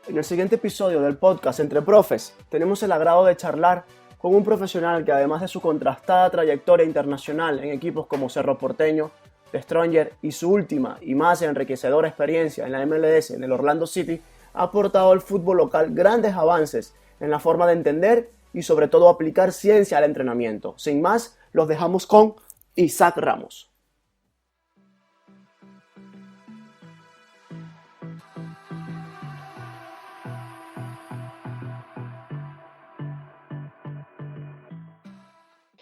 En el siguiente episodio del podcast Entre Profes, tenemos el agrado de charlar con un profesional que, además de su contrastada trayectoria internacional en equipos como Cerro Porteño, The Stronger y su última y más enriquecedora experiencia en la MLS en el Orlando City, ha aportado al fútbol local grandes avances en la forma de entender y sobre todo aplicar ciencia al entrenamiento. Sin más, los dejamos con Isaac Ramos.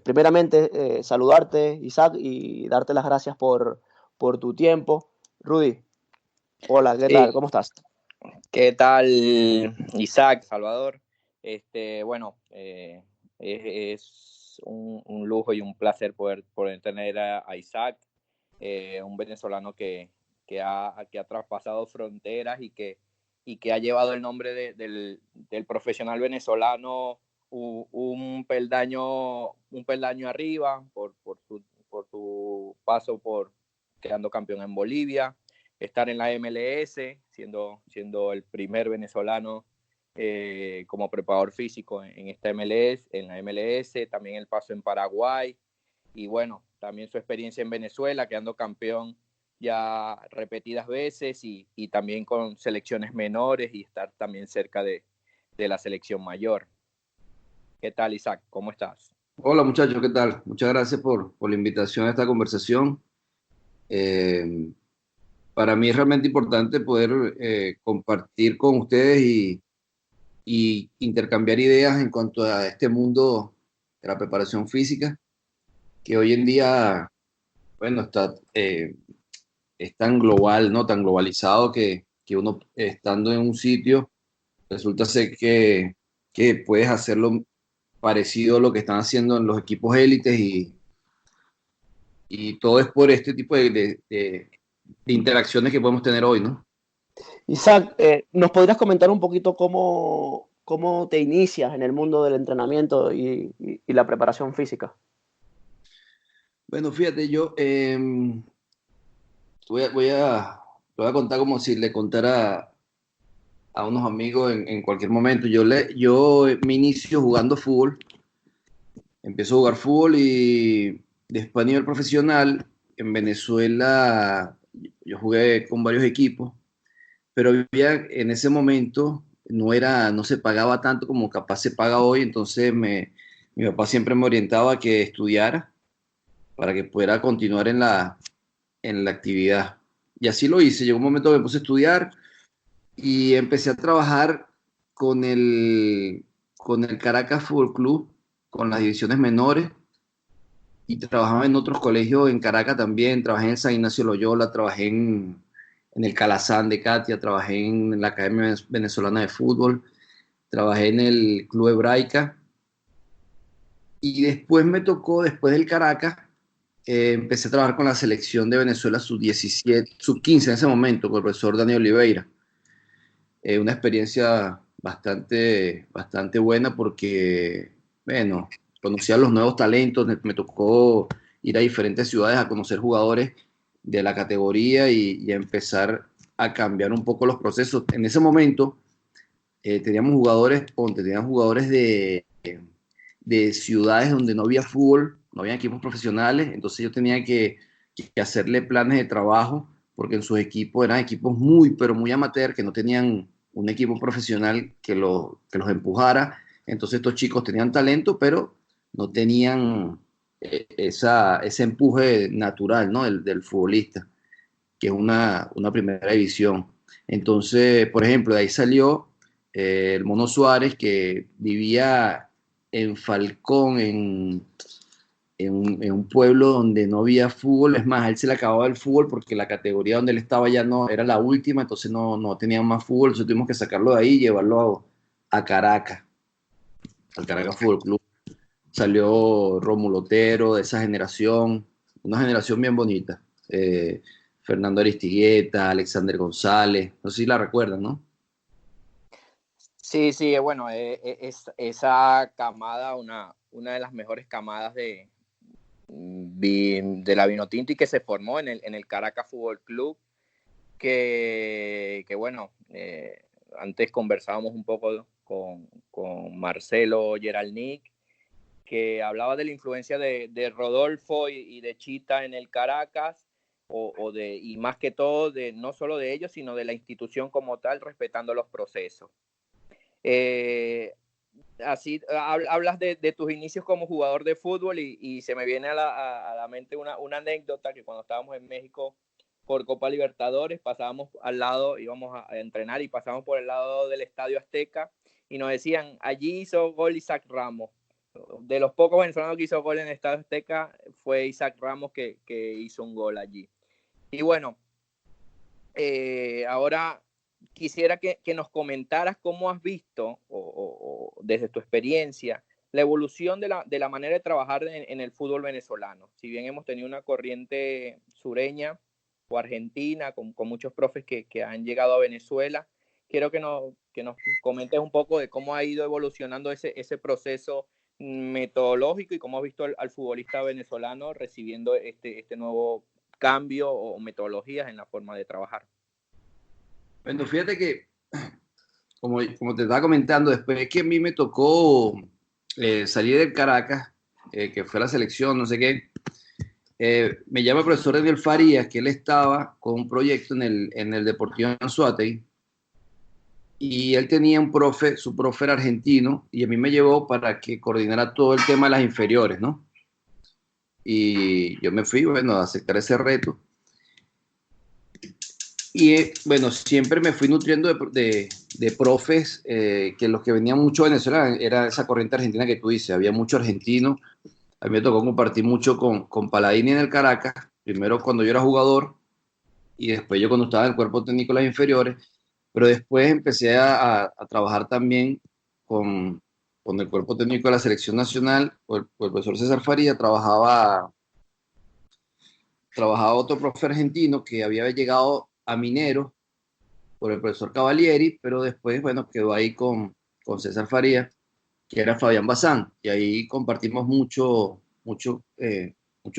Primeramente, saludarte, Isaac, y darte las gracias por tu tiempo. Rudy, hola, ¿qué tal? ¿Cómo estás? ¿Qué tal, Isaac, Salvador? Es un lujo y un placer poder tener a Isaac, un venezolano que ha traspasado fronteras y que ha llevado el nombre del profesional venezolano un peldaño arriba por su paso por quedando campeón en Bolivia, estar en la MLS, siendo el primer venezolano como preparador físico en la MLS, también el paso en Paraguay y bueno, también su experiencia en Venezuela, quedando campeón ya repetidas veces y también con selecciones menores y estar también cerca de la selección mayor. ¿Qué tal, Isaac? ¿Cómo estás? Hola muchachos, ¿qué tal? Muchas gracias por la invitación a esta conversación. Para mí es realmente importante poder compartir con ustedes y intercambiar ideas en cuanto a este mundo de la preparación física, que hoy en día, bueno, es tan global, ¿no? Tan globalizado que uno estando en un sitio resulta ser que puedes hacerlo parecido a lo que están haciendo en los equipos élites y todo es por este tipo de interacciones que podemos tener hoy, ¿no? Isaac, ¿nos podrías comentar un poquito cómo te inicias en el mundo del entrenamiento y la preparación física? Bueno, fíjate, yo voy a contar como si le contara a unos amigos en cualquier momento. Yo me inicio jugando fútbol, empiezo a jugar fútbol y después a nivel profesional, en Venezuela yo jugué con varios equipos, pero en ese momento no se pagaba tanto como capaz se paga hoy, entonces mi papá siempre me orientaba a que estudiara para que pudiera continuar en la actividad. Y así lo hice. Llegó un momento que me puse a estudiar y empecé a trabajar con el Caracas Fútbol Club, con las divisiones menores, y trabajaba en otros colegios en Caracas también. Trabajé en San Ignacio Loyola, trabajé en el Calazán de Catia, trabajé en la Academia Venezolana de Fútbol, trabajé en el Club Hebraica, y después me tocó, después del Caracas, empecé a trabajar con la selección de Venezuela sub-17, sub-15 en ese momento, con el profesor Daniel Oliveira. Una experiencia bastante buena porque, bueno, conocí a los nuevos talentos, me tocó ir a diferentes ciudades a conocer jugadores de la categoría y a empezar a cambiar un poco los procesos. En ese momento teníamos jugadores de ciudades donde no había fútbol, no había equipos profesionales, entonces yo tenía que hacerle planes de trabajo porque en sus equipos eran equipos muy, pero muy amateur, que no tenían un equipo profesional que los empujara. Entonces estos chicos tenían talento, pero no tenían ese empuje natural, ¿no? del futbolista, que es una primera división. Entonces, por ejemplo, de ahí salió el Mono Suárez, que vivía en Falcón, en un pueblo donde no había fútbol. Es más, a él se le acababa el fútbol porque la categoría donde él estaba ya no era la última, entonces no tenían más fútbol, entonces tuvimos que sacarlo de ahí y llevarlo a Caracas, al Caracas Fútbol Club. Salió Rómulo Otero de esa generación, una generación bien bonita. Fernando Aristigueta, Alexander González, no sé si la recuerdan, ¿no? Sí, sí, bueno, esa camada, una de las mejores camadas de la Vinotinto y que se formó en el Caracas Fútbol Club, que bueno, antes conversábamos un poco con Marcelo Geralnik, que hablaba de la influencia de Rodolfo y de Chita en el Caracas, y más que todo, no solo de ellos, sino de la institución como tal, respetando los procesos. Así hablas de tus inicios como jugador de fútbol y se me viene a la mente una anécdota que cuando estábamos en México por Copa Libertadores, pasábamos al lado, íbamos a entrenar y pasábamos por el lado del Estadio Azteca y nos decían, allí hizo gol Isaac Ramos. De los pocos venezolanos que hizo gol en el Estadio Azteca fue Isaac Ramos que hizo un gol allí. Y bueno, ahora quisiera que nos comentaras cómo has visto, o desde tu experiencia, la evolución de la manera de trabajar en el fútbol venezolano. Si bien hemos tenido una corriente sureña o argentina, con muchos profes que han llegado a Venezuela, quiero que nos comentes un poco de cómo ha ido evolucionando ese proceso metodológico y cómo has visto al futbolista venezolano recibiendo este nuevo cambio o metodologías en la forma de trabajar. Bueno, fíjate que, como te estaba comentando, después que a mí me tocó salir del Caracas, que fue la selección, no sé qué, me llama el profesor Daniel Farías, que él estaba con un proyecto en el Deportivo Anzoátegui, y él tenía su profe era argentino, y a mí me llevó para que coordinara todo el tema de las inferiores, ¿no? Y yo me fui, bueno, a aceptar ese reto. Y bueno, siempre me fui nutriendo de profes, que los que venían mucho de Venezuela era esa corriente argentina que tú dices, había mucho argentino. A mí me tocó compartir mucho con Paladini en el Caracas, primero cuando yo era jugador y después yo cuando estaba en el cuerpo técnico de las inferiores, pero después empecé a trabajar también con el cuerpo técnico de la selección nacional, con el profesor César Faría, trabajaba otro profe argentino que había llegado a Mineros por el profesor Cavalieri, pero después, bueno, quedó ahí con César Faría, que era Fabián Bazán, y ahí compartimos mucho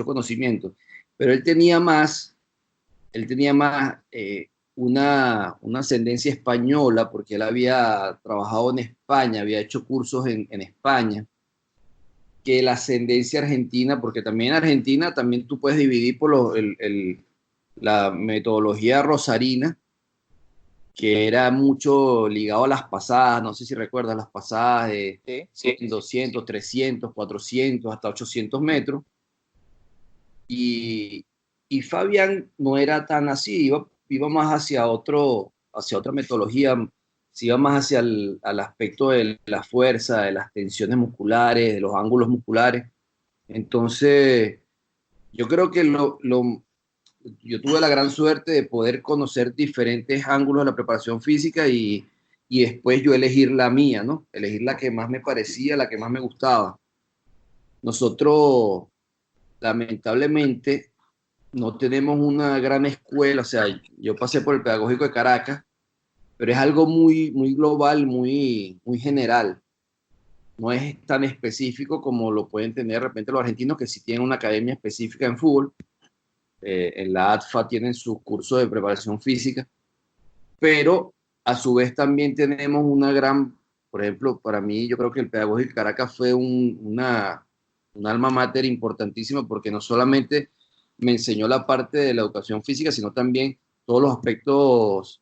conocimiento. Pero él tenía más una ascendencia española, porque él había trabajado en España, había hecho cursos en España, que la ascendencia argentina, porque también en Argentina también tú puedes dividir por la metodología rosarina, que era mucho ligado a las pasadas, no sé si recuerdas las pasadas de 100, 200, 300, 400, hasta 800 metros. Y Fabián no era tan así, iba más hacia otra metodología, se iba más hacia al aspecto de la fuerza, de las tensiones musculares, de los ángulos musculares. Entonces, yo creo que yo tuve la gran suerte de poder conocer diferentes ángulos de la preparación física y después yo elegir la mía, ¿no? Elegir la que más me parecía, la que más me gustaba. Nosotros, lamentablemente, no tenemos una gran escuela, o sea, yo pasé por el Pedagógico de Caracas, pero es algo muy, muy global, muy, muy general. No es tan específico como lo pueden tener de repente los argentinos, que sí tienen una academia específica en fútbol. En la ATFA tienen sus cursos de preparación física, pero a su vez también tenemos una gran, por ejemplo, para mí yo creo que el Pedagógico de Caracas fue un alma mater importantísima, porque no solamente me enseñó la parte de la educación física, sino también todos los aspectos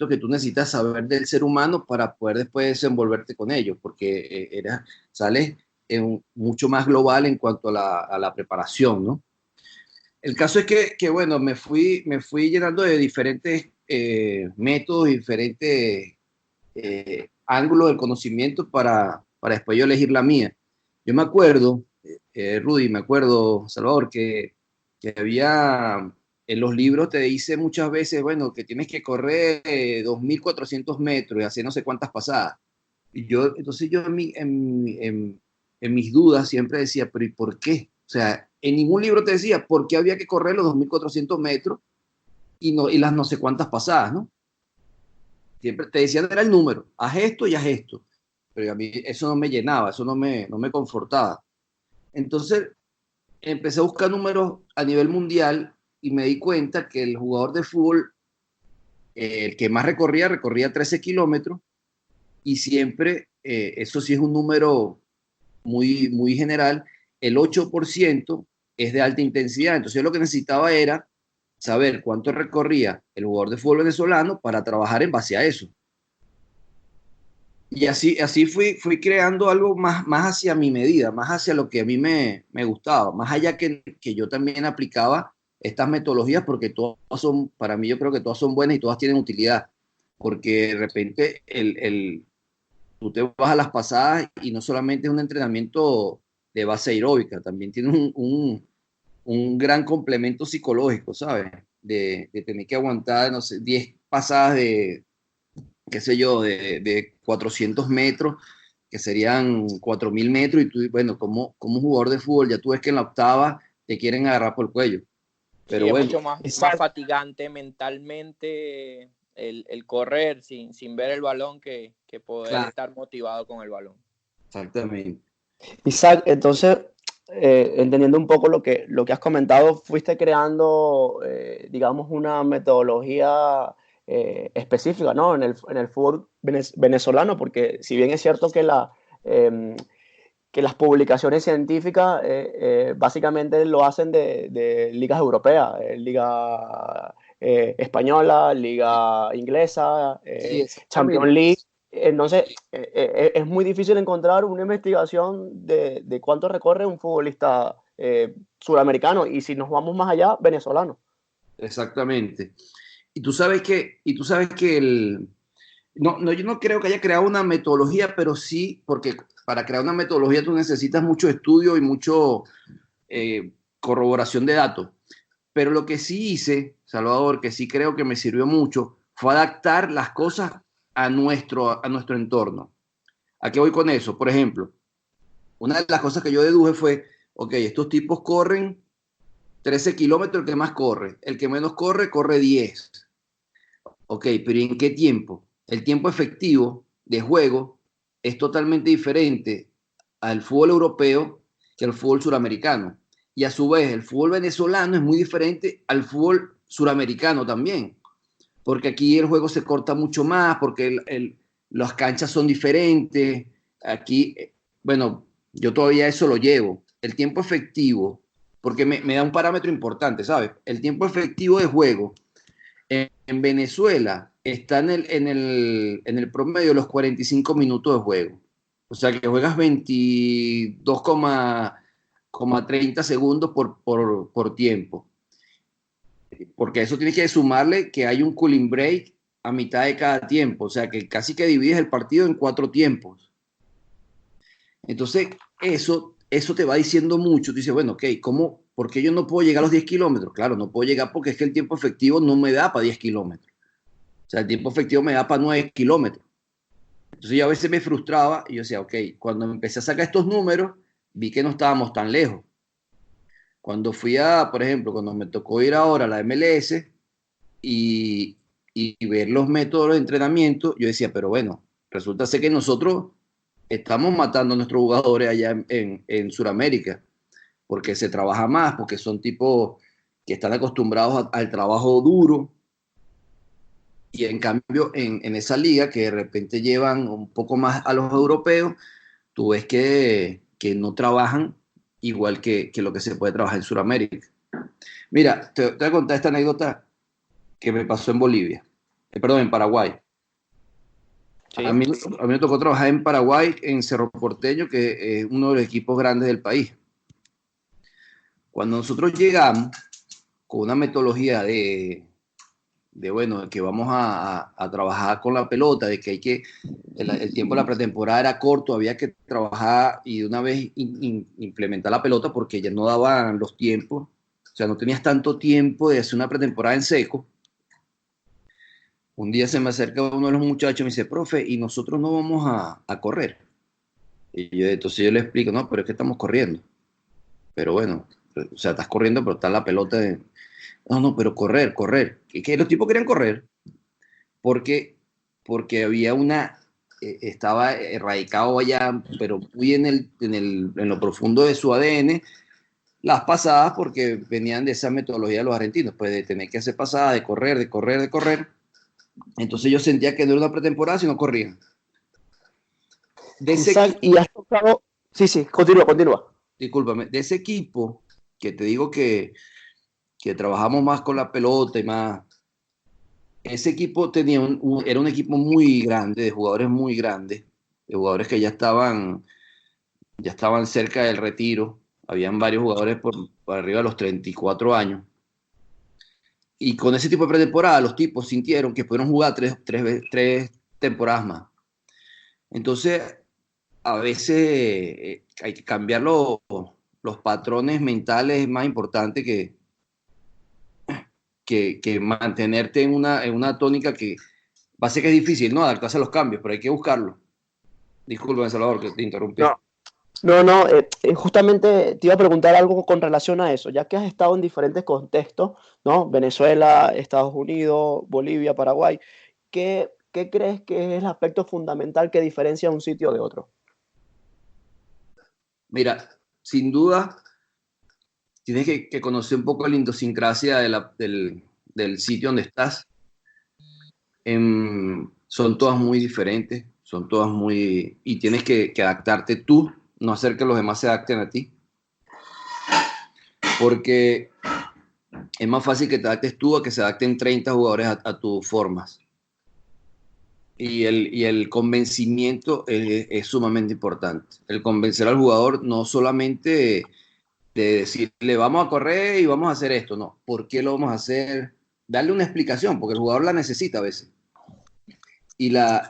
que tú necesitas saber del ser humano para poder después desenvolverte con ellos, porque sales mucho más global en cuanto a la preparación, ¿no? El caso es que bueno, me fui llenando de diferentes métodos, diferentes ángulos del conocimiento para después yo elegir la mía. Yo me acuerdo, Rudy, me acuerdo, Salvador, que había, en los libros te dice muchas veces, bueno, que tienes que correr 2.400 metros y hacer no sé cuántas pasadas. Y yo, entonces yo en mis dudas siempre decía, pero ¿y por qué? O sea, en ningún libro te decía por qué había que correr los 2.400 metros y las no sé cuántas pasadas, ¿no? Siempre te decían era el número, haz esto y haz esto. Pero a mí eso no me llenaba, eso no me confortaba. Entonces empecé a buscar números a nivel mundial y me di cuenta que el jugador de fútbol, el que más recorría 13 kilómetros y siempre, eso sí es un número muy, muy general, el 8% es de alta intensidad. Entonces yo lo que necesitaba era saber cuánto recorría el jugador de fútbol venezolano para trabajar en base a eso. Y así fui creando algo más hacia mi medida, más hacia lo que a mí me gustaba, más allá que yo también aplicaba estas metodologías porque todas son, para mí yo creo que todas son buenas y todas tienen utilidad, porque de repente tú te vas a las pasadas y no solamente es un entrenamiento de base aeróbica, también tiene un gran complemento psicológico, ¿sabes? De tener que aguantar, no sé, 10 pasadas de, qué sé yo, de 400 metros, que serían 4.000 metros, y tú, bueno, como jugador de fútbol, ya tú ves que en la octava te quieren agarrar por el cuello. Pero Sí, es bueno, mucho más fatigante mentalmente el correr sin ver el balón que poder claro, estar motivado con el balón. exactamente. Isaac, entonces, entendiendo un poco lo que has comentado, fuiste creando, digamos, una metodología específica, ¿no? En el fútbol venezolano, porque si bien es cierto eh, que las publicaciones científicas básicamente lo hacen de ligas europeas, liga española, liga inglesa, Sí, Champions exactamente. League. Entonces, es muy difícil encontrar una investigación de cuánto recorre un futbolista suramericano y si nos vamos más allá, venezolano. Exactamente. Y tú sabes que no, yo no creo que haya creado una metodología, pero sí, porque para crear una metodología tú necesitas mucho estudio y mucho corroboración de datos. Pero lo que sí hice, Salvador, que sí creo que me sirvió mucho, fue adaptar las cosas a nuestro entorno. ¿A qué voy con eso? Por ejemplo, una de las cosas que yo deduje fue, ok, estos tipos corren 13 kilómetros, el que más corre, el que menos corre, corre 10. Ok, pero ¿en qué tiempo? El tiempo efectivo de juego es totalmente diferente al fútbol europeo que al fútbol suramericano. Y a su vez, el fútbol venezolano es muy diferente al fútbol suramericano también, porque aquí el juego se corta mucho más, porque las canchas son diferentes. Aquí, bueno, yo todavía eso lo llevo. El tiempo efectivo, porque me da un parámetro importante, ¿sabes? El tiempo efectivo de juego en Venezuela está en el promedio de los 45 minutos de juego. O sea que juegas 22,30 segundos por tiempo. Porque eso tienes que sumarle que hay un cooling break a mitad de cada tiempo. O sea que casi que divides el partido en 4 tiempos. Entonces, eso te va diciendo mucho. Tú dices, bueno, ok, ¿por qué yo no puedo llegar a los 10 kilómetros? Claro, no puedo llegar porque es que el tiempo efectivo no me da para 10 kilómetros. O sea, el tiempo efectivo me da para 9 kilómetros. Entonces yo a veces me frustraba y yo decía, ok, cuando empecé a sacar estos números, vi que no estábamos tan lejos. Cuando por ejemplo, cuando me tocó ir ahora a la MLS y ver los métodos de entrenamiento, yo decía, pero bueno, resulta ser que nosotros estamos matando a nuestros jugadores allá en Sudamérica, porque se trabaja más, porque son tipos que están acostumbrados al trabajo duro, y en cambio en esa liga que de repente llevan un poco más a los europeos, tú ves que no trabajan igual que lo que se puede trabajar en Sudamérica. Mira, te voy a contar esta anécdota que me pasó en Bolivia, perdón, en Paraguay. A Sí, mí, a mí me tocó trabajar en Paraguay, en Cerro Porteño, que es uno de los equipos grandes del país. Cuando nosotros llegamos con una metodología bueno, que vamos a trabajar con la pelota, de que el tiempo de la pretemporada era corto, había que trabajar y de una vez implementar la pelota porque ya no daban los tiempos, o sea, no tenías tanto tiempo de hacer una pretemporada en seco. Un día se me acerca uno de los muchachos y me dice, profe, y nosotros no vamos a correr. Entonces yo le explico, no, pero es que estamos corriendo. Pero bueno, o sea, estás corriendo, pero está la pelota de... No, no, pero correr. Que los tipos querían correr porque, porque había estaba erradicado allá, pero muy en lo profundo de su ADN, las pasadas porque venían de esa metodología de los argentinos, pues de tener que hacer pasadas, de correr, de correr, de correr. Entonces yo sentía que no era una pretemporada, sino corrían. De ese Isaac, equipo, y has tocado... Sí, sí, continúa. discúlpame, de ese equipo que te digo que trabajamos más con la pelota y más, ese equipo tenía era un equipo muy grande, de jugadores muy grandes, de jugadores que ya estaban cerca del retiro. Habían varios jugadores por arriba de los 34 años. Y con ese tipo de pretemporada, los tipos sintieron que pudieron jugar tres temporadas más. Entonces, a veces hay que cambiar los patrones mentales, es más importante que mantenerte en una tónica que va a ser que es difícil, ¿no? Adaptarse a los cambios, pero hay que buscarlo. Disculpa, Salvador, que te interrumpí. No, no, justamente te iba a preguntar algo con relación a eso, ya que has estado en diferentes contextos, ¿no? Venezuela, Estados Unidos, Bolivia, Paraguay. ¿Qué crees que es el aspecto fundamental que diferencia un sitio de otro? Mira, sin duda, tienes que conocer un poco la idiosincrasia del sitio donde estás. Son todas muy diferentes, son todas muy... Y tienes que adaptarte tú, no hacer que los demás se adapten a ti. Porque es más fácil que te adaptes tú a que se adapten 30 jugadores a tus formas. Y el convencimiento es sumamente importante. El convencer al jugador no solamente de decirle vamos a correr y vamos a hacer esto, no. ¿Por qué lo vamos a hacer? Darle una explicación, porque el jugador la necesita a veces.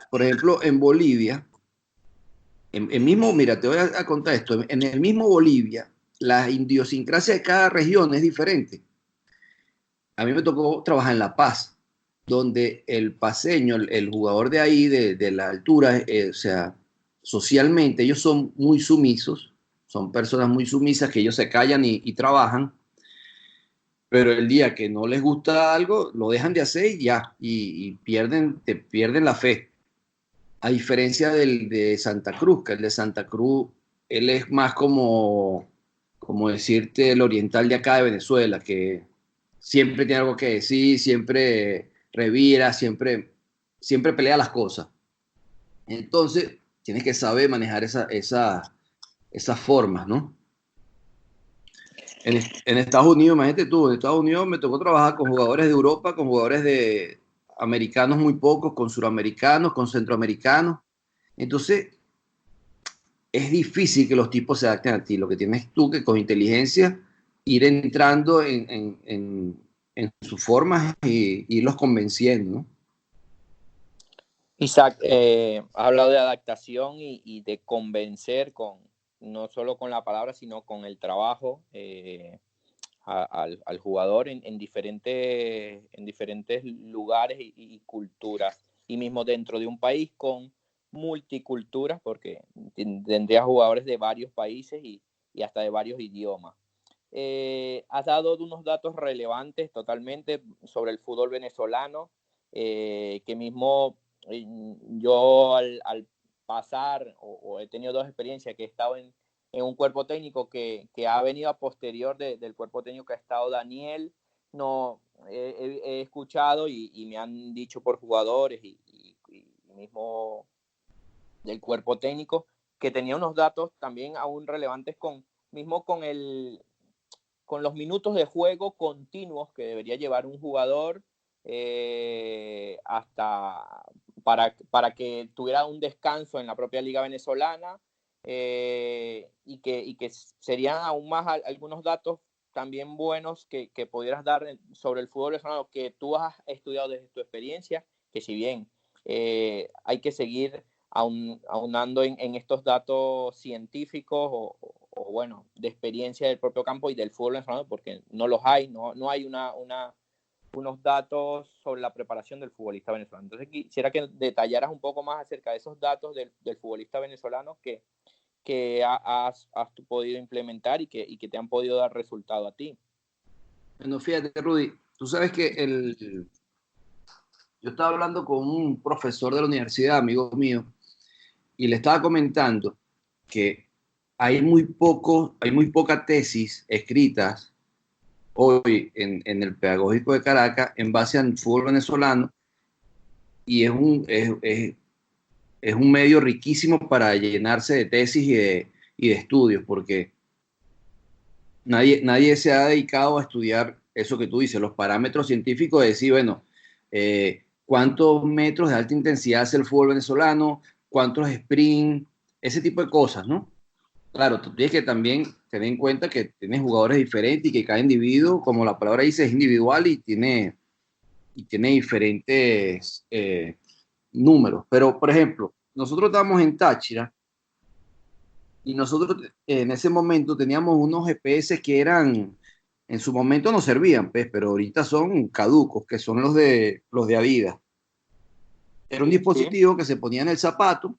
Por ejemplo, en Bolivia, mira, te voy a contar esto. En el mismo Bolivia, la idiosincrasia de cada región es diferente. A mí me tocó trabajar en La Paz, donde el paceño, el jugador de ahí, de la altura, o sea, socialmente ellos son muy sumisos, son personas muy sumisas que ellos se callan y trabajan, pero el día que no les gusta algo, lo dejan de hacer y ya, y pierden la fe. A diferencia del de Santa Cruz, que el de Santa Cruz, él es más como decirte el oriental de acá de Venezuela, que siempre tiene algo que decir, siempre revira, siempre pelea las cosas. Entonces, tienes que saber manejar esas formas, ¿no? En Estados Unidos, imagínate tú, en Estados Unidos me tocó trabajar con jugadores de Europa, con jugadores de americanos muy pocos, con suramericanos, con centroamericanos. Entonces, es difícil que los tipos se adapten a ti. Lo que tienes tú que con inteligencia ir entrando en sus formas y irlos convenciendo, ¿no? Isaac, has hablado de adaptación y de convencer no solo con la palabra, sino con el trabajo al jugador en diferentes lugares y culturas. Y mismo dentro de un país con multiculturas, porque tendría jugadores de varios países y hasta de varios idiomas. Has dado unos datos relevantes totalmente sobre el fútbol venezolano, que mismo yo al pasar o he tenido dos experiencias que he estado en un cuerpo técnico que ha venido a posterior del cuerpo técnico que ha estado Daniel. No, he escuchado y me han dicho por jugadores y mismo del cuerpo técnico que tenía unos datos también aún relevantes mismo con los minutos de juego continuos que debería llevar un jugador hasta para que tuviera un descanso en la propia liga venezolana, y que serían aún más algunos datos también buenos que pudieras dar sobre el fútbol venezolano que tú has estudiado desde tu experiencia, que si bien hay que seguir aunando en estos datos científicos o bueno, de experiencia del propio campo y del fútbol venezolano, porque no los hay, no hay unos datos sobre la preparación del futbolista venezolano. Entonces quisiera que detallaras un poco más acerca de esos datos del futbolista venezolano que has podido implementar y que te han podido dar resultado a ti. Bueno, fíjate, Rudy, tú sabes que yo estaba hablando con un profesor de la universidad, amigo mío, y le estaba comentando que hay muy poca tesis escritas hoy en el pedagógico de Caracas en base al fútbol venezolano, y es un medio riquísimo para llenarse de tesis y de estudios, porque nadie se ha dedicado a estudiar eso que tú dices, los parámetros científicos de decir, bueno, cuántos metros de alta intensidad hace el fútbol venezolano, cuántos sprint, ese tipo de cosas, ¿no? Claro, tú tienes que también tener en cuenta que tienes jugadores diferentes y que cada individuo, como la palabra dice, es individual y tiene diferentes números. Pero, por ejemplo, nosotros estábamos en Táchira y nosotros en ese momento teníamos unos GPS que eran, en su momento nos servían, pues, pero ahorita son caducos, que son los de Adidas. Era un dispositivo que se ponía en el zapato,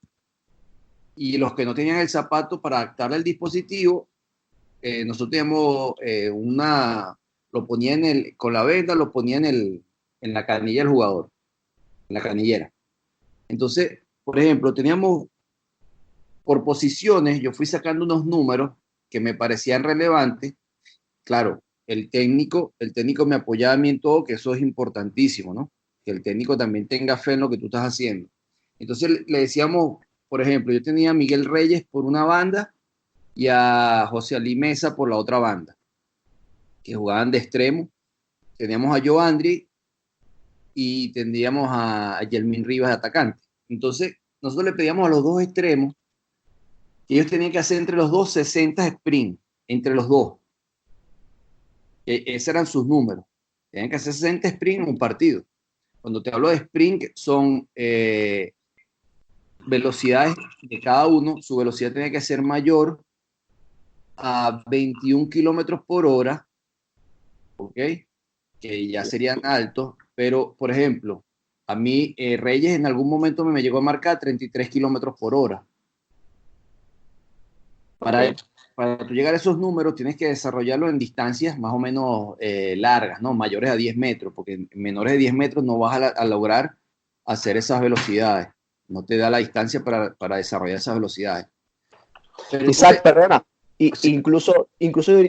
y los que no tenían el zapato, para adaptar el dispositivo, nosotros teníamos lo ponía con la venda, lo ponía en la canilla del jugador, en la canillera. Entonces, por ejemplo, teníamos por posiciones, yo fui sacando unos números que me parecían relevantes. Claro, el técnico me apoyaba a mí en todo, que eso es importantísimo, ¿no? Que el técnico también tenga fe en lo que tú estás haciendo. Entonces le decíamos, por ejemplo, yo tenía a Miguel Reyes por una banda y a José Ali Mesa por la otra banda, que jugaban de extremo. Teníamos a Joandri y tendríamos a Yelmin Rivas de atacante. Entonces, nosotros le pedíamos a los dos extremos que ellos tenían que hacer entre los dos 60 sprint, entre los dos. Esos eran sus números. Tenían que hacer 60 sprint en un partido. Cuando te hablo de sprint, son velocidades de cada uno. Su velocidad tiene que ser mayor a 21 kilómetros por hora, ¿ok? Que ya serían altos, pero, por ejemplo, a mí Reyes en algún momento me llegó a marcar 33 kilómetros por hora. Para tú llegar a esos números tienes que desarrollarlo en distancias más o menos largas, ¿no? Mayores a 10 metros, porque en menores de 10 metros no vas a lograr hacer esas velocidades. No te da la distancia para desarrollar esas velocidades. Pero Isaac, perdona. Sí. Incluso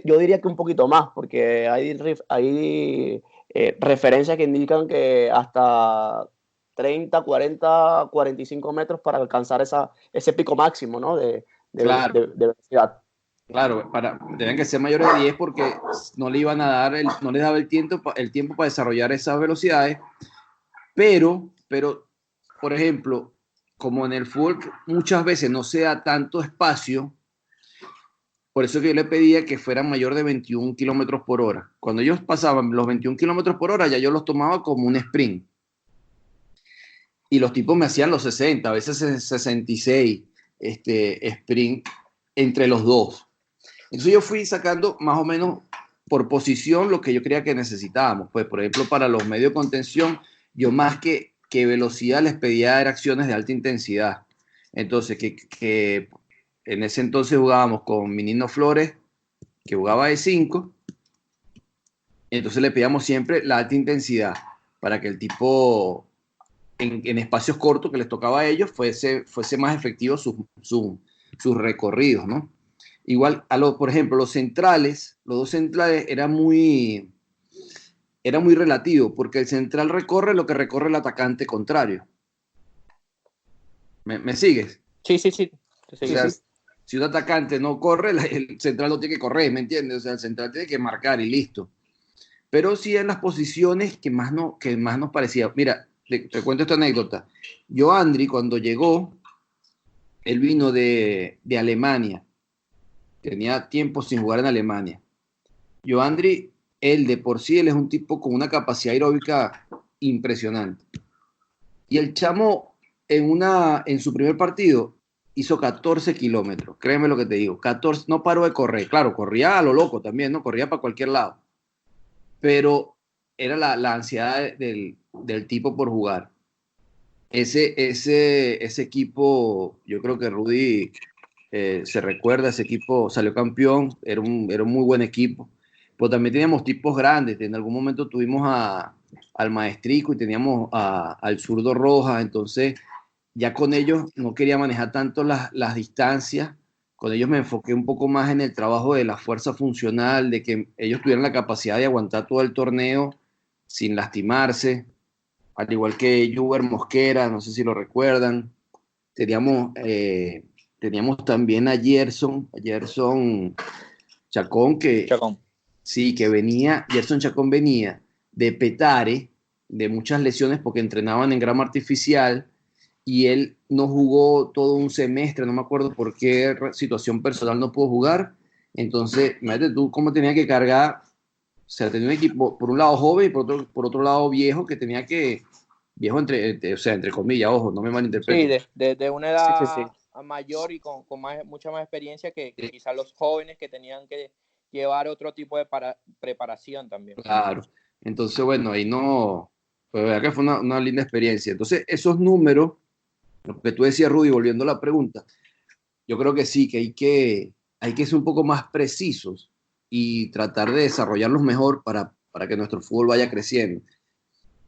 yo diría que un poquito más, porque hay referencias que indican que hasta 30, 40, 45 metros para alcanzar ese pico máximo, ¿no? de velocidad. Claro, deben que ser mayores de 10 porque no le iban a dar, no les daba el tiempo para desarrollar esas velocidades. Pero, por ejemplo, como en el fútbol muchas veces no se da tanto espacio, por eso que yo le pedía que fueran mayor de 21 kilómetros por hora. Cuando ellos pasaban los 21 kilómetros por hora, ya yo los tomaba como un sprint. Y los tipos me hacían los 60, a veces 66 sprint entre los dos. Entonces yo fui sacando más o menos por posición lo que yo creía que necesitábamos. Pues, por ejemplo, para los medios de contención, yo más que velocidad les pedía acciones de alta intensidad. Entonces, que en ese entonces jugábamos con Minino Flores, que jugaba de 5. Entonces le pedíamos siempre la alta intensidad para que el tipo, en espacios cortos que les tocaba a ellos, fuese más efectivo sus recorridos, ¿no? Igual, por ejemplo, los dos centrales era muy relativo, porque el central recorre lo que recorre el atacante contrario. ¿Me sigues? Sí. O sea, si un atacante no corre, el central no tiene que correr, ¿me entiendes? O sea, el central tiene que marcar y listo. Pero sí en las posiciones que más nos parecía. Mira, te cuento esta anécdota. Joandri, cuando llegó, él vino de Alemania. Tenía tiempo sin jugar en Alemania. Joandri, él de por sí, él es un tipo con una capacidad aeróbica impresionante. Y el chamo en su primer partido hizo 14 kilómetros, créeme lo que te digo, 14, no paró de correr, claro, corría a lo loco también, ¿no? Corría para cualquier lado, pero era la ansiedad del tipo por jugar. Ese equipo, yo creo que Rudy se recuerda, ese equipo salió campeón, era un muy buen equipo, pero también teníamos tipos grandes, en algún momento tuvimos al Maestrico y teníamos al zurdo Rojas, entonces ya con ellos no quería manejar tanto las distancias, con ellos me enfoqué un poco más en el trabajo de la fuerza funcional, de que ellos tuvieran la capacidad de aguantar todo el torneo sin lastimarse, al igual que Juber Mosquera, no sé si lo recuerdan. Teníamos, teníamos también a Gerson Chacón, que Chacón. sí, Gerson Chacón venía de Petare, de muchas lesiones porque entrenaban en grama artificial y él no jugó todo un semestre, no me acuerdo por qué situación personal no pudo jugar. Entonces, imagínate tú cómo tenía que cargar, o sea, tenía un equipo por un lado joven y por otro lado viejo que tenía que, viejo o sea, entre comillas, ojo, no me Sí, malinterpreten. de una Sí, sí, sí. edad mayor y con mucha más experiencia que quizás los jóvenes que tenían que llevar otro tipo de preparación también. Claro. Entonces, bueno, ahí no, pues verdad que fue una linda experiencia. Entonces, esos números, lo que tú decías, Rudy, volviendo a la pregunta, yo creo que sí, que hay que ser un poco más precisos y tratar de desarrollarlos mejor para que nuestro fútbol vaya creciendo.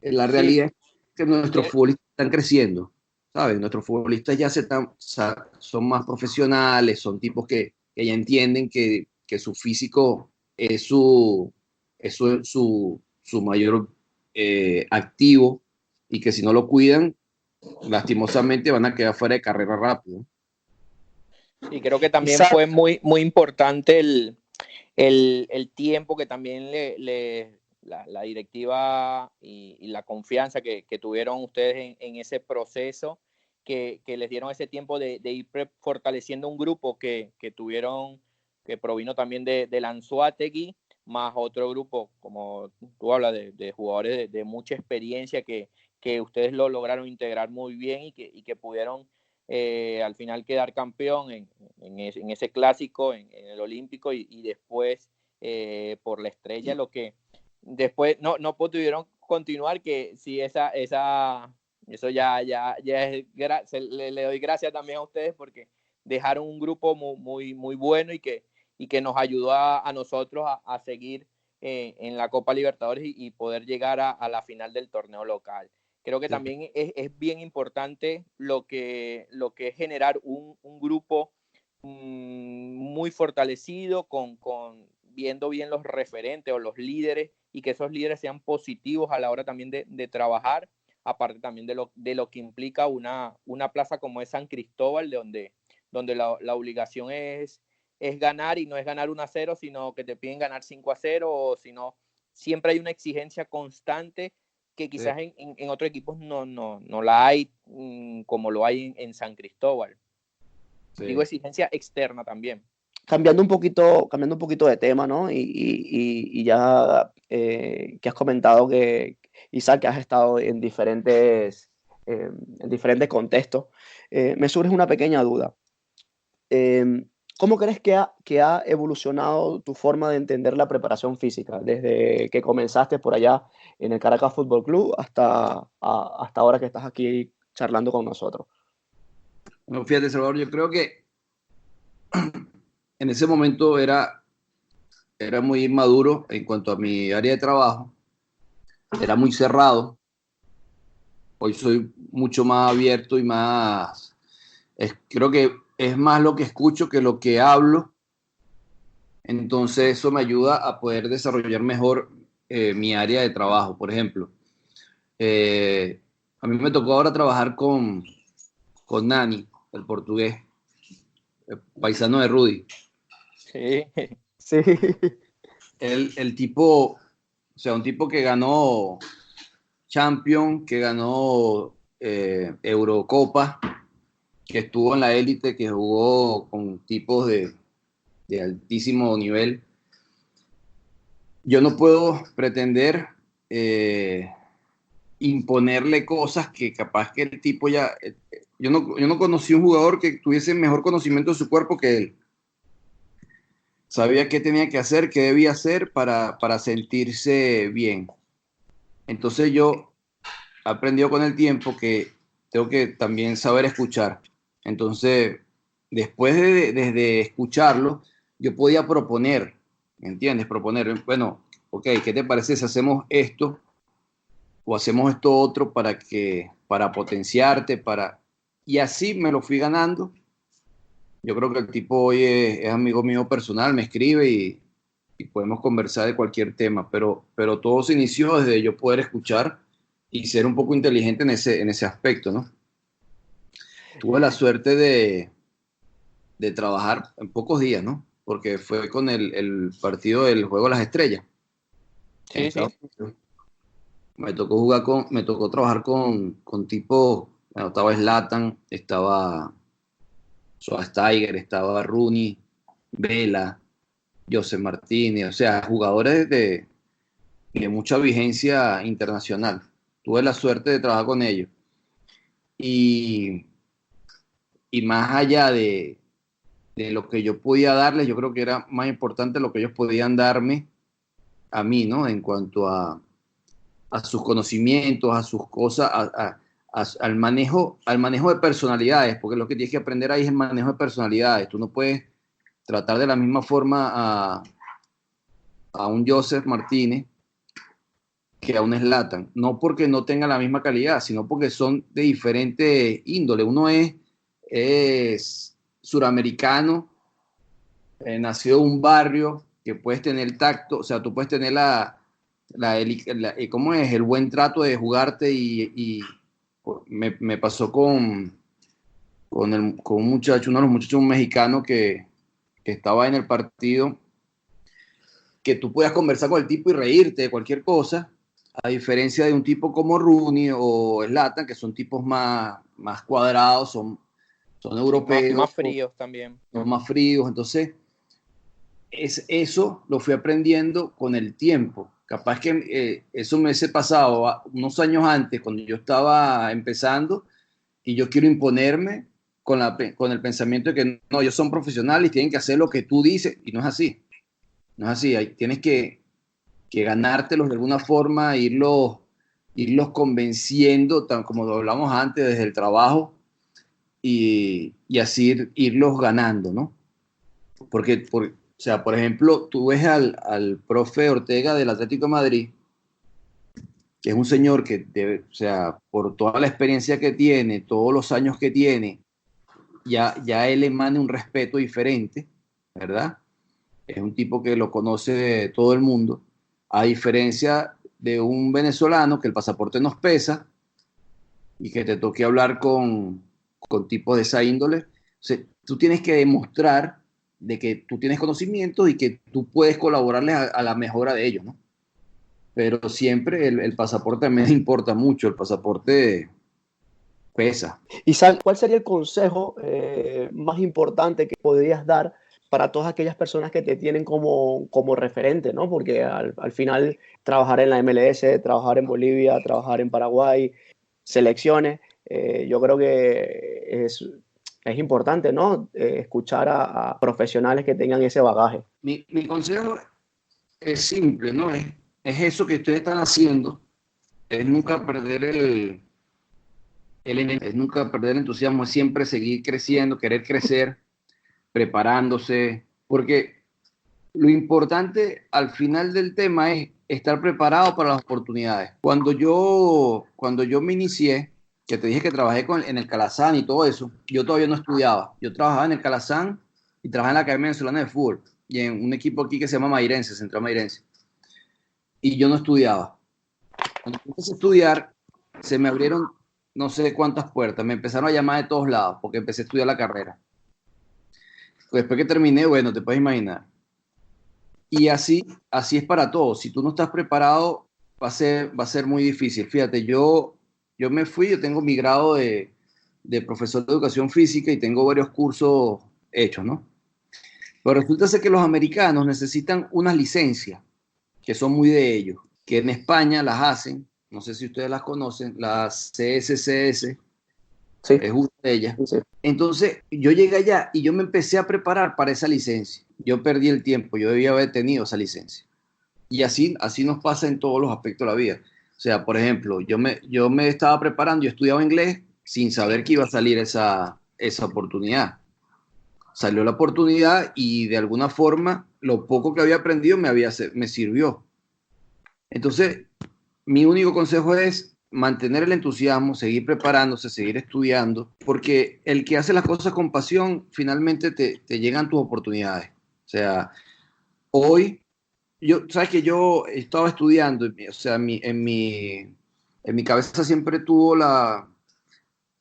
La Sí, realidad es que nuestros tiene- futbolistas están creciendo, ¿sabes? Nuestros futbolistas ya son más profesionales, son tipos que ya entienden que su físico es su mayor activo y que si no lo cuidan, lastimosamente van a quedar fuera de carrera rápido. y creo que también Isaac, fue muy importante el tiempo que también la directiva y la confianza que tuvieron ustedes en ese proceso, que les dieron ese tiempo de ir fortaleciendo un grupo que tuvieron, que provino también de Anzoátegui, más otro grupo, como tú hablas, de jugadores de mucha experiencia que ustedes lo lograron integrar muy bien y que pudieron al final quedar campeón en ese clásico, en el Olímpico y después por la estrella, lo que después no pudieron continuar, que sí, eso ya es, le doy gracias también a ustedes porque dejaron un grupo muy bueno y que nos ayudó a nosotros a seguir en la Copa Libertadores y poder llegar a la final del torneo local. Creo que también es bien importante lo que es generar un grupo muy fortalecido, viendo bien los referentes o los líderes y que esos líderes sean positivos a la hora también de trabajar, aparte también de lo que implica una plaza como es San Cristóbal, donde la obligación es ganar y no es ganar 1-0, sino que te piden ganar 5-0, o sino siempre hay una exigencia constante que quizás en otros equipos no la hay como lo hay en San Cristóbal. Digo, Sí. exigencia externa también. cambiando un poquito de tema, ¿no? Y ya que has comentado que, Isaac, que has estado en diferentes contextos, me surge una pequeña duda. Eh, ¿Cómo crees que ha evolucionado tu forma de entender la preparación física desde que comenzaste por allá en el Caracas Fútbol Club hasta ahora que estás aquí charlando con nosotros? No, fíjate, Salvador, yo creo que en ese momento era muy inmaduro en cuanto a mi área de trabajo, era muy cerrado. Hoy soy mucho más abierto y creo que es más lo que escucho que lo que hablo. Entonces eso me ayuda a poder desarrollar mejor mi área de trabajo. Por ejemplo, eh, a mí me tocó ahora trabajar con Nani, el portugués, el paisano de Rudy. Sí, Sí. El tipo, o sea, un tipo que ganó Champions, que ganó Eurocopa, que estuvo en la élite, que jugó con tipos de altísimo nivel. yo no puedo pretender imponerle cosas que capaz que el tipo ya... yo no conocí un jugador que tuviese mejor conocimiento de su cuerpo que él. Sabía qué tenía que hacer, qué debía hacer para sentirse bien. Entonces yo he aprendido con el tiempo que tengo que también saber escuchar. Entonces, después de escucharlo, yo podía proponer, ¿entiendes? Proponer, bueno, ok, ¿qué te parece si hacemos esto o hacemos esto otro para potenciarte, y así me lo fui ganando. Yo creo que el tipo hoy es amigo mío personal, me escribe y podemos conversar de cualquier tema, pero todo se inició desde yo poder escuchar y ser un poco inteligente en ese aspecto, ¿no? Tuve la suerte de trabajar en pocos días, ¿no? Porque fue con el partido del Juego de las Estrellas en Sí, sí. Estados Unidos. Me tocó trabajar con tipos, bueno, estaba Zlatan, estaba Schweinsteiger, estaba Rooney, Vela, José Martínez, o sea, jugadores de mucha vigencia internacional. Tuve la suerte de trabajar con ellos. Y, y más allá de lo que yo podía darles, yo creo que era más importante lo que ellos podían darme a mí, ¿no? En cuanto a sus conocimientos, a sus cosas, al manejo de personalidades, porque lo que tienes que aprender ahí es el manejo de personalidades. Tú no puedes tratar de la misma forma a un Joseph Martínez que a un Zlatan, no porque no tenga la misma calidad, sino porque son de diferente índole. Uno es suramericano, nació en un barrio que puedes tener tacto, o sea, tú puedes tener ¿cómo es? El buen trato de jugarte y me pasó con un muchacho, uno de los muchachos, un mexicano que estaba en el partido, que tú puedas conversar con el tipo y reírte de cualquier cosa, a diferencia de un tipo como Rooney o Zlatan, que son tipos más cuadrados, son europeos, Más fríos también. son más fríos. Entonces, eso lo fui aprendiendo con el tiempo. Capaz que eso me hubiese pasado unos años antes, cuando yo estaba empezando, y yo quiero imponerme con el pensamiento de que no, ellos son profesionales y tienen que hacer lo que tú dices, y no es así. No es así, tienes que ganártelos de alguna forma, irlos convenciendo, tan como lo hablamos antes, desde el trabajo, y así irlos ganando, ¿no? O sea, por ejemplo, tú ves al profe Ortega del Atlético de Madrid, que es un señor que debe, o sea, por toda la experiencia que tiene, todos los años que tiene, ya él emana un respeto diferente, ¿verdad? Es un tipo que lo conoce todo el mundo, a diferencia de un venezolano que el pasaporte nos pesa y que te toque hablar con tipos de esa índole. O sea, tú tienes que demostrar de que tú tienes conocimiento y que tú puedes colaborarles a la mejora de ellos, ¿no? Pero siempre el pasaporte también importa mucho, el pasaporte pesa. ¿Y cuál sería el consejo más importante que podrías dar para todas aquellas personas que te tienen como referente, ¿no? Porque al final trabajar en la MLS, trabajar en Bolivia, trabajar en Paraguay, selecciones, yo creo que es importante, ¿no? Escuchar a profesionales que tengan ese bagaje. Mi consejo es simple, ¿no? Es eso que ustedes están haciendo, es nunca perder es nunca perder el entusiasmo, es siempre seguir creciendo, querer crecer, preparándose, porque lo importante al final del tema es estar preparado para las oportunidades. Cuando yo me inicié, que te dije que trabajé en el Calazán y todo eso, yo todavía no estudiaba. Yo trabajaba en el Calazán y trabajaba en la Academia Venezolana de Fútbol y en un equipo aquí que se llama Mairense, Central Mairense. Y yo no estudiaba. Cuando empecé a estudiar, se me abrieron no sé cuántas puertas. Me empezaron a llamar de todos lados porque empecé a estudiar la carrera. Pues después que terminé, bueno, te puedes imaginar. Y así es para todos. Si tú no estás preparado, va a ser muy difícil. Fíjate, yo me fui, yo tengo mi grado de profesor de educación física y tengo varios cursos hechos, ¿no? Pero resulta ser que los americanos necesitan una licencia que son muy de ellos, que en España las hacen, no sé si ustedes las conocen, las CSCS, Sí, es una de ellas. sí. Entonces, yo llegué allá y yo me empecé a preparar para esa licencia. Yo perdí el tiempo, yo debía haber tenido esa licencia. Y así nos pasa en todos los aspectos de la vida. O sea, por ejemplo, yo me estaba preparando, yo estudiaba inglés sin saber que iba a salir esa oportunidad. Salió la oportunidad y de alguna forma lo poco que había aprendido me sirvió. Entonces, mi único consejo es mantener el entusiasmo, seguir preparándose, seguir estudiando, porque el que hace las cosas con pasión, finalmente te llegan tus oportunidades. O sea, hoy, sabes que yo estaba estudiando, o sea, en mi cabeza siempre tuvo la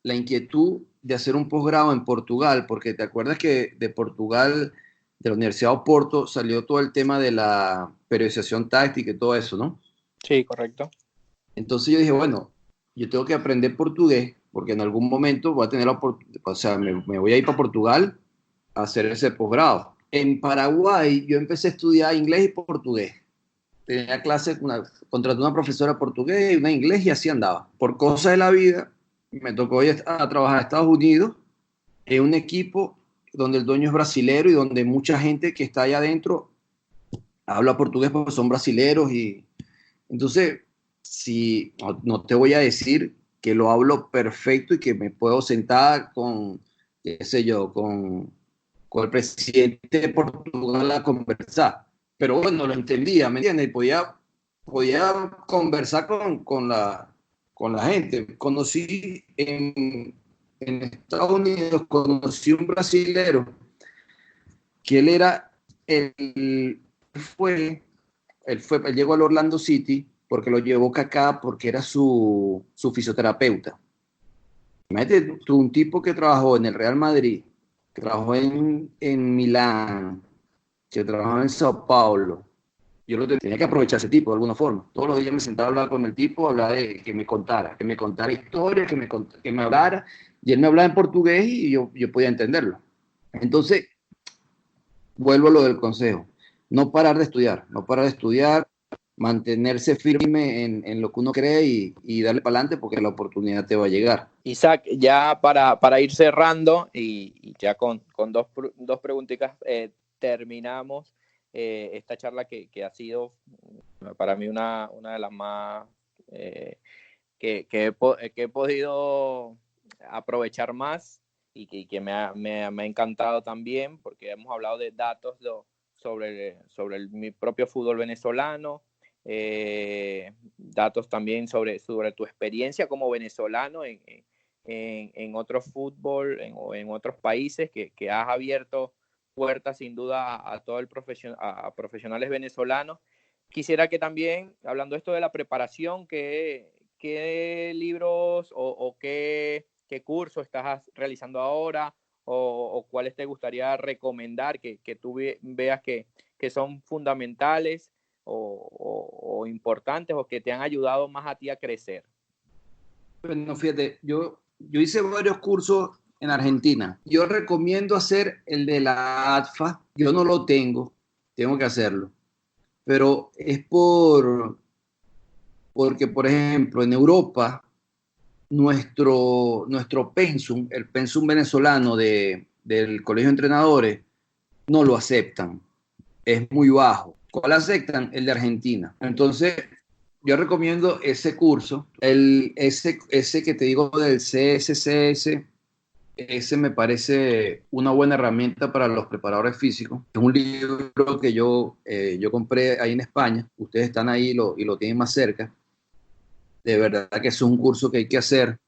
inquietud de hacer un posgrado en Portugal, porque te acuerdas que de Portugal, de la Universidad de Oporto, salió todo el tema de la periodización táctica y todo eso, ¿no? Sí, correcto. Entonces yo dije, bueno, yo tengo que aprender portugués, porque en algún momento voy a tener la oportunidad, o sea, me voy a ir para Portugal a hacer ese posgrado. En Paraguay yo empecé a estudiar inglés y portugués. Tenía clases, contraté una profesora de portugués y una de inglés y así andaba. Por cosas de la vida, me tocó ir a trabajar a Estados Unidos en un equipo donde el dueño es brasilero y donde mucha gente que está allá adentro habla portugués porque son brasileros y entonces, si no te voy a decir que lo hablo perfecto y que me puedo sentar con, qué sé yo, con el presidente de Portugal a conversar, pero bueno, lo entendía, ¿me entiendes? Y podía conversar con la gente. En Estados Unidos, conocí un brasilero que él fue él llegó al Orlando City porque lo llevó Kaká porque era su fisioterapeuta. Imagínate tú, un tipo que trabajó en el Real Madrid, que trabajó en Milán, que trabajó en Sao Paulo. Yo tenía que aprovechar ese tipo de alguna forma. Todos los días me sentaba a hablar con el tipo, hablar de que me contara historias, que me hablara. Y él me hablaba en portugués y yo podía entenderlo. Entonces, vuelvo a lo del consejo. No parar de estudiar, no parar de estudiar, mantenerse firme en lo que uno cree y darle para adelante porque la oportunidad te va a llegar. Isaac, ya para ir cerrando y ya con dos preguntitas terminamos esta charla que ha sido para mí una de las más que he podido aprovechar más y que me ha encantado también porque hemos hablado de datos sobre mi propio fútbol venezolano, datos también sobre tu experiencia como venezolano en otro fútbol o en otros países que has abierto puertas sin duda a todo a profesionales venezolanos. Quisiera que también, hablando esto de la preparación, qué libros o qué cursos estás realizando ahora o cuáles te gustaría recomendar que tú veas que son fundamentales o importantes o que te han ayudado más a ti a crecer. Bueno, fíjate, yo hice varios cursos en Argentina. Yo recomiendo hacer el de la ATFA. Yo no lo tengo que hacerlo. Pero es porque, por ejemplo, en Europa, nuestro pensum, el pensum venezolano del Colegio de Entrenadores, no lo aceptan. Es muy bajo. ¿Cuál aceptan? El de Argentina. Entonces, yo recomiendo ese curso, ese que te digo del CSCS, ese me parece una buena herramienta para los preparadores físicos. Es un libro que yo compré ahí en España, ustedes están ahí y lo tienen más cerca. De verdad que es un curso que hay que hacer.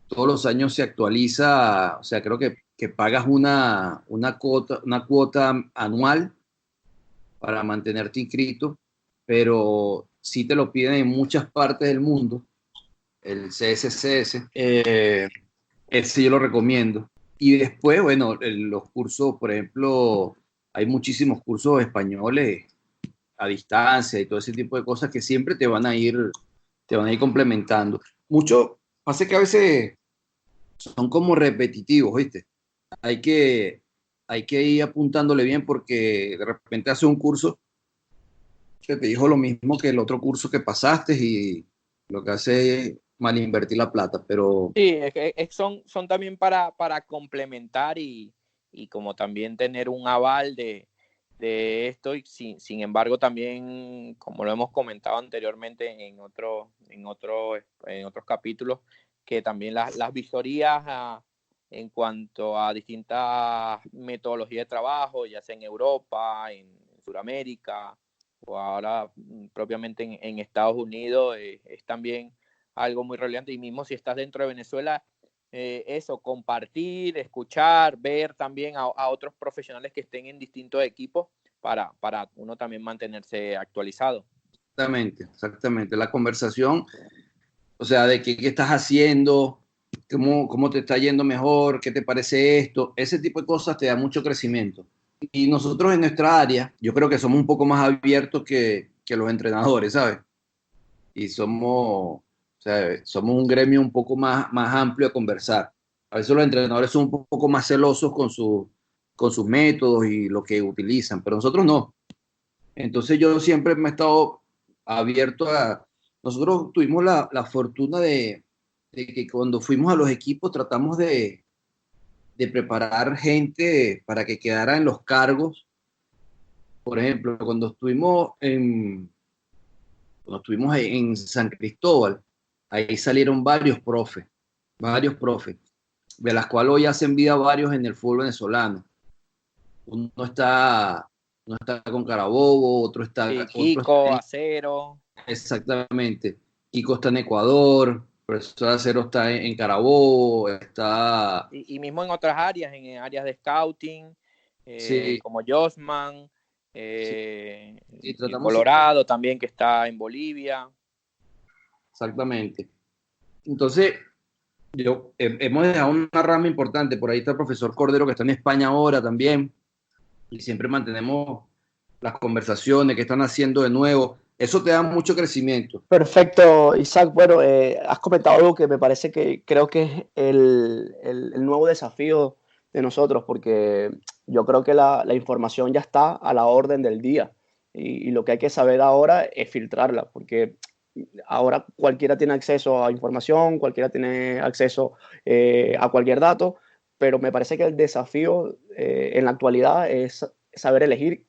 Todos los años se actualiza, o sea, creo que pagas una cuota anual para mantenerte inscrito, pero sí te lo piden en muchas partes del mundo, el CSCS, ese yo lo recomiendo. Y después, bueno, los cursos, por ejemplo, hay muchísimos cursos españoles a distancia y todo ese tipo de cosas que siempre te van a ir complementando. Mucho, pasa que a veces son como repetitivos, ¿viste? Hay que, hay que ir apuntándole bien porque de repente hace un curso que te dijo lo mismo que el otro curso que pasaste y lo que hace es mal invertir la plata, pero Sí, son también para complementar y como también tener un aval de esto, y sin embargo también, como lo hemos comentado anteriormente en otros capítulos, que también las visorías en cuanto a distintas metodologías de trabajo, ya sea en Europa, en Sudamérica o ahora propiamente en Estados Unidos, es también algo muy relevante. Y mismo si estás dentro de Venezuela, eso, compartir, escuchar, ver también a otros profesionales que estén en distintos equipos para uno también mantenerse actualizado. exactamente. La conversación, o sea, de qué estás haciendo, cómo te está yendo mejor, qué te parece esto, ese tipo de cosas te da mucho crecimiento. Y nosotros en nuestra área, yo creo que somos un poco más abiertos que los entrenadores, ¿sabes? Y somos, o sea, somos un gremio un poco más amplio a conversar. A veces los entrenadores son un poco más celosos con sus métodos y lo que utilizan, pero nosotros no. Entonces yo siempre me he estado abierto a... Nosotros tuvimos la fortuna de que cuando fuimos a los equipos tratamos de preparar gente para que quedara en los cargos. Por ejemplo, cuando estuvimos en San Cristóbal, ahí salieron varios profes, de las cuales hoy hacen vida varios en el fútbol venezolano. Uno está, uno está con Carabobo, Sí, otro está Kiko, Acero. exactamente. Kiko está en Ecuador, Profesor Acero está en Carabobo, está... Y mismo en otras áreas, en áreas de scouting, Sí, como Josman, sí, sí, y tratamos siempre, Colorado también, que está en Bolivia. exactamente. Entonces, hemos dejado una rama importante. Por ahí está el profesor Cordero, que está en España ahora también. Y siempre mantenemos las conversaciones que están haciendo de nuevo. Eso te da mucho crecimiento. Perfecto, Isaac. Bueno, has comentado algo que me parece que creo que es el nuevo desafío de nosotros, porque yo creo que la información ya está a la orden del día y lo que hay que saber ahora es filtrarla, porque ahora cualquiera tiene acceso a información, cualquiera tiene acceso a cualquier dato, pero me parece que el desafío en la actualidad es saber elegir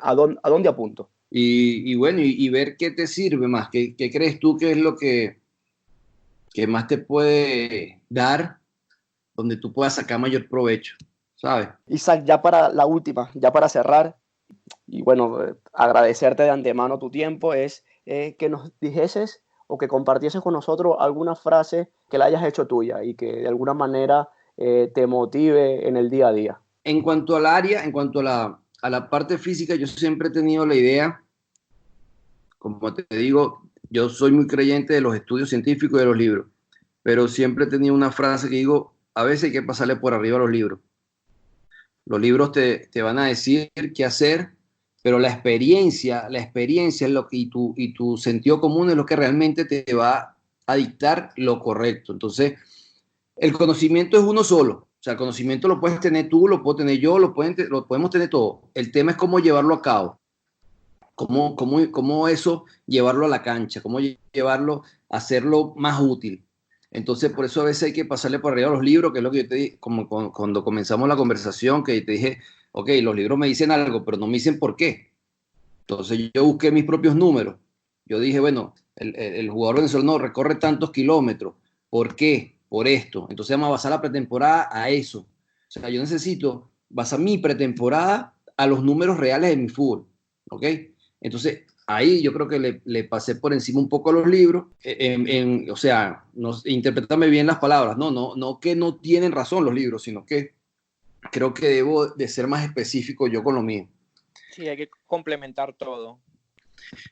a dónde apunto. Y bueno, y ver qué te sirve más, qué crees tú que es lo que más te puede dar, donde tú puedas sacar mayor provecho, ¿sabes? Isaac, ya para la última, ya para cerrar, y bueno, agradecerte de antemano tu tiempo, es que nos dijeses o que compartieses con nosotros alguna frase que la hayas hecho tuya y que de alguna manera te motive en el día a día. En cuanto al área, en cuanto a la parte física, yo siempre he tenido la idea, como te digo, yo soy muy creyente de los estudios científicos y de los libros, pero siempre he tenido una frase que digo, a veces hay que pasarle por arriba a los libros. Los libros te van a decir qué hacer, pero la experiencia es lo que, y tu sentido común es lo que realmente te va a dictar lo correcto. Entonces, el conocimiento es uno solo. O sea, el conocimiento lo puedes tener tú, lo puedo tener yo, lo podemos tener todo. El tema es cómo llevarlo a cabo, cómo eso llevarlo a la cancha, cómo llevarlo a hacerlo más útil. Entonces, por eso a veces hay que pasarle por arriba a los libros, que es lo que yo te dije, como cuando comenzamos la conversación, que te dije, ok, los libros me dicen algo, pero no me dicen por qué. Entonces yo busqué mis propios números. Yo dije, bueno, el jugador venezolano recorre tantos kilómetros. ¿Por qué? Por esto. Entonces vamos a basar la pretemporada a eso. O sea, yo necesito basar mi pretemporada a los números reales de mi fútbol. ¿Ok? Entonces ahí yo creo que le pasé por encima un poco a los libros. O sea, interprétame bien las palabras. No que no tienen razón los libros, sino que creo que debo de ser más específico yo con lo mío. Sí, hay que complementar todo.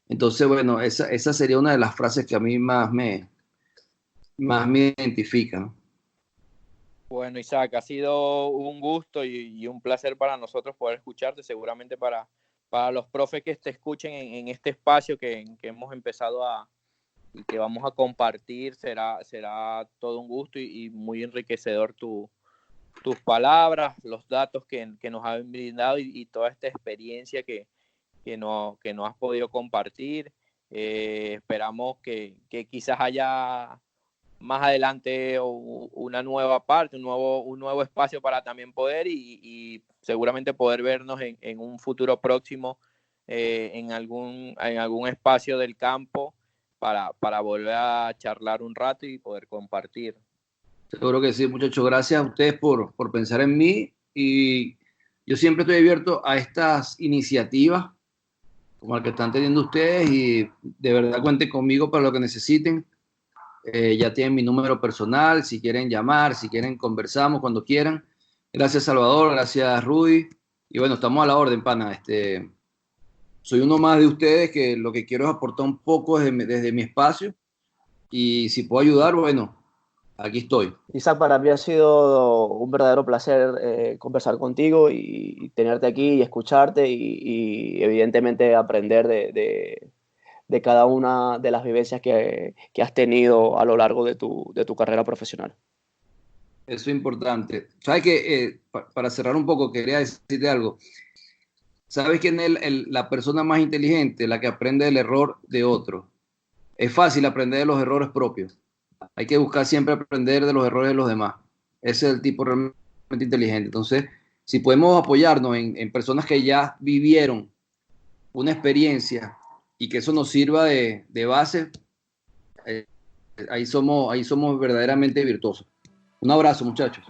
Entonces, bueno, esa sería una de las frases que a mí más me identifica, ¿no? Bueno, Isaac, ha sido un gusto y un placer para nosotros poder escucharte, seguramente para los profes que te escuchen en este espacio que hemos empezado y que vamos a compartir, será todo un gusto y muy enriquecedor tus palabras, los datos que nos han brindado y toda esta experiencia que no has podido compartir. Esperamos que quizás haya más adelante una nueva parte, un nuevo espacio para también poder y seguramente poder vernos en un futuro próximo en algún espacio del campo para volver a charlar un rato y poder compartir. Seguro que sí, muchachos. Gracias a ustedes por pensar en mí, y yo siempre estoy abierto a estas iniciativas como la que están teniendo ustedes, y de verdad cuenten conmigo para lo que necesiten. Ya tienen mi número personal, si quieren llamar, si quieren conversamos cuando quieran. Gracias Salvador, gracias Rudy, y bueno, estamos a la orden, pana. Soy uno más de ustedes que lo que quiero es aportar un poco desde mi espacio, y si puedo ayudar, bueno, aquí estoy. Isaac, para mí ha sido un verdadero placer conversar contigo y tenerte aquí y escucharte y evidentemente aprender de cada una de las vivencias que has tenido a lo largo de tu carrera profesional. Eso es importante. ¿Sabes qué? Para cerrar un poco, quería decirte algo. ¿Sabes quién es la persona más inteligente? La que aprende del error de otro. Es fácil aprender de los errores propios. Hay que buscar siempre aprender de los errores de los demás. Ese es el tipo realmente inteligente. Entonces, si podemos apoyarnos en personas que ya vivieron una experiencia y que eso nos sirva de base, ahí somos verdaderamente virtuosos. Un abrazo, muchachos.